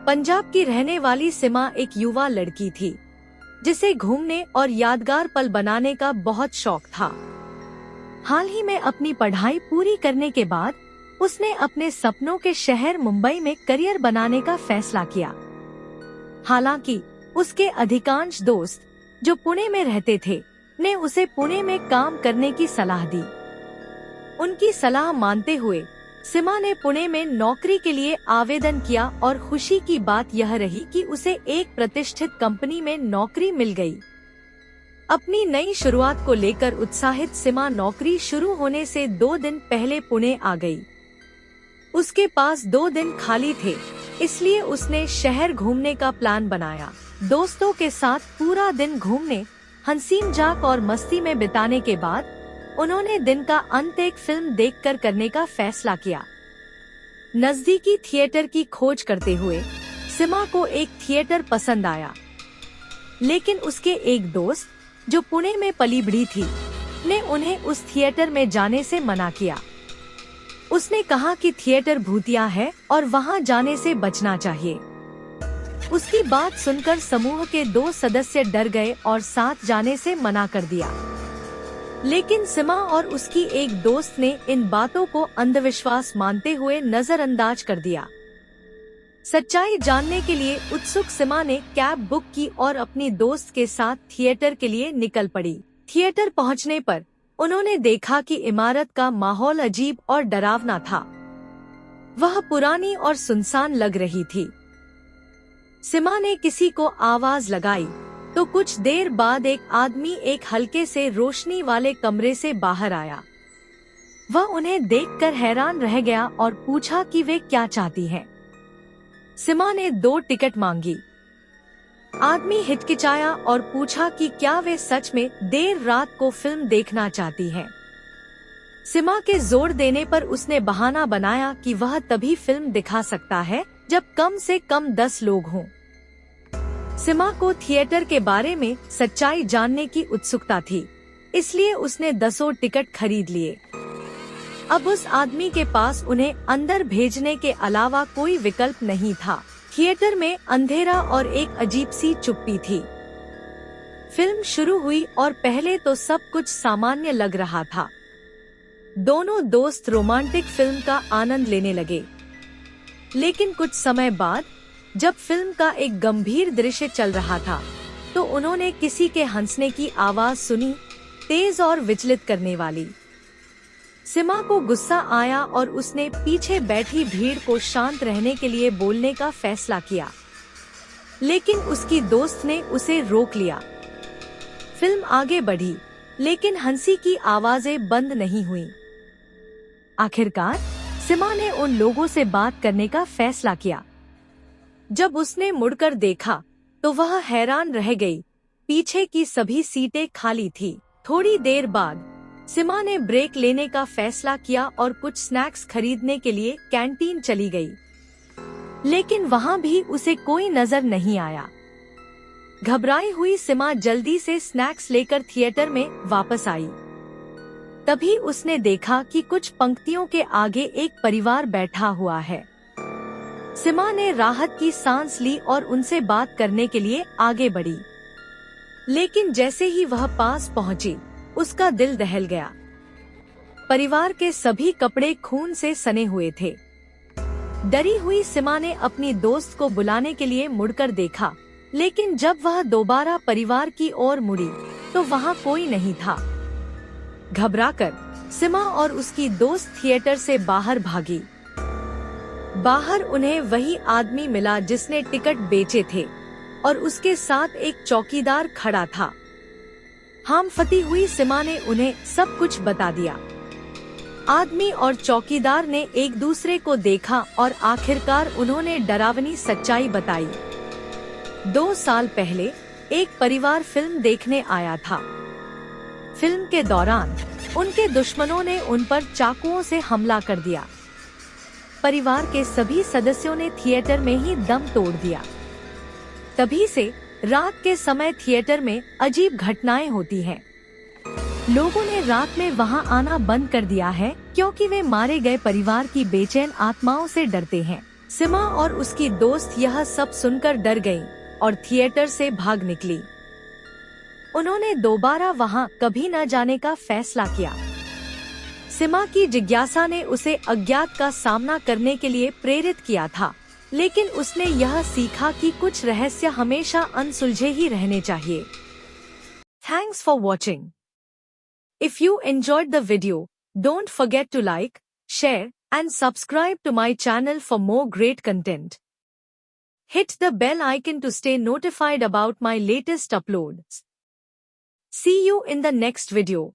पंजाब की रहने वाली सिमा एक युवा लड़की थी जिसे घूमने और यादगार पल बनाने का बहुत शौक था। हाल ही में अपनी पढ़ाई पूरी करने के बाद उसने अपने सपनों के शहर मुंबई में करियर बनाने का फैसला किया। हालांकि उसके अधिकांश दोस्त जो पुणे में रहते थे ने उसे पुणे में काम करने की सलाह दी। उनकी सलाह मानते हुए सिमा ने पुणे में नौकरी के लिए आवेदन किया और खुशी की बात यह रही कि उसे एक प्रतिष्ठित कंपनी में नौकरी मिल गई। अपनी नई शुरुआत को लेकर उत्साहित सिमा नौकरी शुरू होने से 2 दिन पहले पुणे आ गई। उसके पास 2 दिन खाली थे, इसलिए उसने शहर घूमने का प्लान बनाया। दोस्तों के साथ पूरा दिन घूमने, हंसी मजाक और मस्ती में बिताने के बाद उन्होंने दिन का अंत एक फिल्म देखकर करने का फैसला किया। नजदीकी थिएटर की खोज करते हुए सिमा को एक थिएटर पसंद आया, लेकिन उसके एक दोस्त जो पुणे में पली बढ़ी थी ने उन्हें उस थिएटर में जाने से मना किया। उसने कहा कि थिएटर भूतिया है और वहां जाने से बचना चाहिए। उसकी बात सुनकर समूह के 2 सदस्य डर गए और साथ जाने से मना कर दिया। लेकिन सिमा और उसकी एक दोस्त ने इन बातों को अंधविश्वास मानते हुए नजरअंदाज कर दिया। सच्चाई जानने के लिए उत्सुक सिमा ने कैब बुक की और अपनी दोस्त के साथ थिएटर के लिए निकल पड़ी। थिएटर पहुंचने पर उन्होंने देखा कि इमारत का माहौल अजीब और डरावना था। वह पुरानी और सुनसान लग रही थी। सिमा ने किसी को आवाज लगाई तो कुछ देर बाद एक आदमी एक हल्के से रोशनी वाले कमरे से बाहर आया। वह उन्हें देखकर हैरान रह गया और पूछा कि वे क्या चाहती हैं। सिमा ने 2 टिकट मांगी। आदमी हिचकिचाया और पूछा कि क्या वे सच में देर रात को फिल्म देखना चाहती हैं। सिमा के जोर देने पर उसने बहाना बनाया कि वह तभी फिल्म दिखा सकता है जब कम से कम 10 लोग हों। सिमा को थिएटर के बारे में सच्चाई जानने की उत्सुकता थी, इसलिए उसने 10 टिकट खरीद लिए। अब उस आदमी के पास उन्हें अंदर भेजने के अलावा कोई विकल्प नहीं था। थिएटर में अंधेरा और एक अजीब सी चुप्पी थी। फिल्म शुरू हुई और पहले तो सब कुछ सामान्य लग रहा था। दोनों दोस्त रोमांटिक फिल्म का आनंद लेने लगे, लेकिन कुछ समय बाद जब फिल्म का एक गंभीर दृश्य चल रहा था तो उन्होंने किसी के हंसने की आवाज सुनी, तेज और विचलित करने वाली। सिमा को गुस्सा आया और उसने पीछे बैठी भीड़ को शांत रहने के लिए बोलने का फैसला किया, लेकिन उसकी दोस्त ने उसे रोक लिया। फिल्म आगे बढ़ी, लेकिन हंसी की आवाजें बंद नहीं हुई। आखिरकार सिमा ने उन लोगों से बात करने का फैसला किया। जब उसने मुड़कर देखा तो वह हैरान रह गई। पीछे की सभी सीटें खाली थी। थोड़ी देर बाद सिमा ने ब्रेक लेने का फैसला किया और कुछ स्नैक्स खरीदने के लिए कैंटीन चली गई, लेकिन वहां भी उसे कोई नजर नहीं आया। घबराई हुई सिमा जल्दी से स्नैक्स लेकर थिएटर में वापस आई। तभी उसने देखा कि कुछ पंक्तियों के आगे एक परिवार बैठा हुआ है। सिमा ने राहत की सांस ली और उनसे बात करने के लिए आगे बढ़ी, लेकिन जैसे ही वह पास पहुंची उसका दिल दहल गया। परिवार के सभी कपड़े खून से सने हुए थे। डरी हुई सिमा ने अपनी दोस्त को बुलाने के लिए मुड़कर देखा, लेकिन जब वह दोबारा परिवार की ओर मुड़ी तो वहां कोई नहीं था। घबराकर सिमा और उसकी दोस्त थिएटर से बाहर भागी। बाहर उन्हें वही आदमी मिला जिसने टिकट बेचे थे और उसके साथ एक चौकीदार खड़ा था। हामफती हुई सिमा ने उन्हें सब कुछ बता दिया। आदमी और चौकीदार ने एक दूसरे को देखा और आखिरकार उन्होंने डरावनी सच्चाई बताई। 2 साल पहले एक परिवार फिल्म देखने आया था। फिल्म के दौरान उनके दुश्मनों ने उन पर चाकुओं से हमला कर दिया। परिवार के सभी सदस्यों ने थिएटर में ही दम तोड़ दिया। तभी से रात के समय थिएटर में अजीब घटनाएं होती हैं। लोगों ने रात में वहां आना बंद कर दिया है क्योंकि वे मारे गए परिवार की बेचैन आत्माओं से डरते हैं। सिमा और उसकी दोस्त यह सब सुनकर डर गईं और थिएटर से भाग निकली। उन्होंने दोबारा वहां कभी न जाने का फैसला किया। सिमा की जिज्ञासा ने उसे अज्ञात का सामना करने के लिए प्रेरित किया था, लेकिन उसने यह सीखा कि कुछ रहस्य हमेशा अनसुलझे ही रहने चाहिए। Thanks for watching. If you enjoyed the video, don't forget to like, share, and subscribe to my channel for more great content. Hit the bell icon to stay notified about my latest uploads. See you in the next video.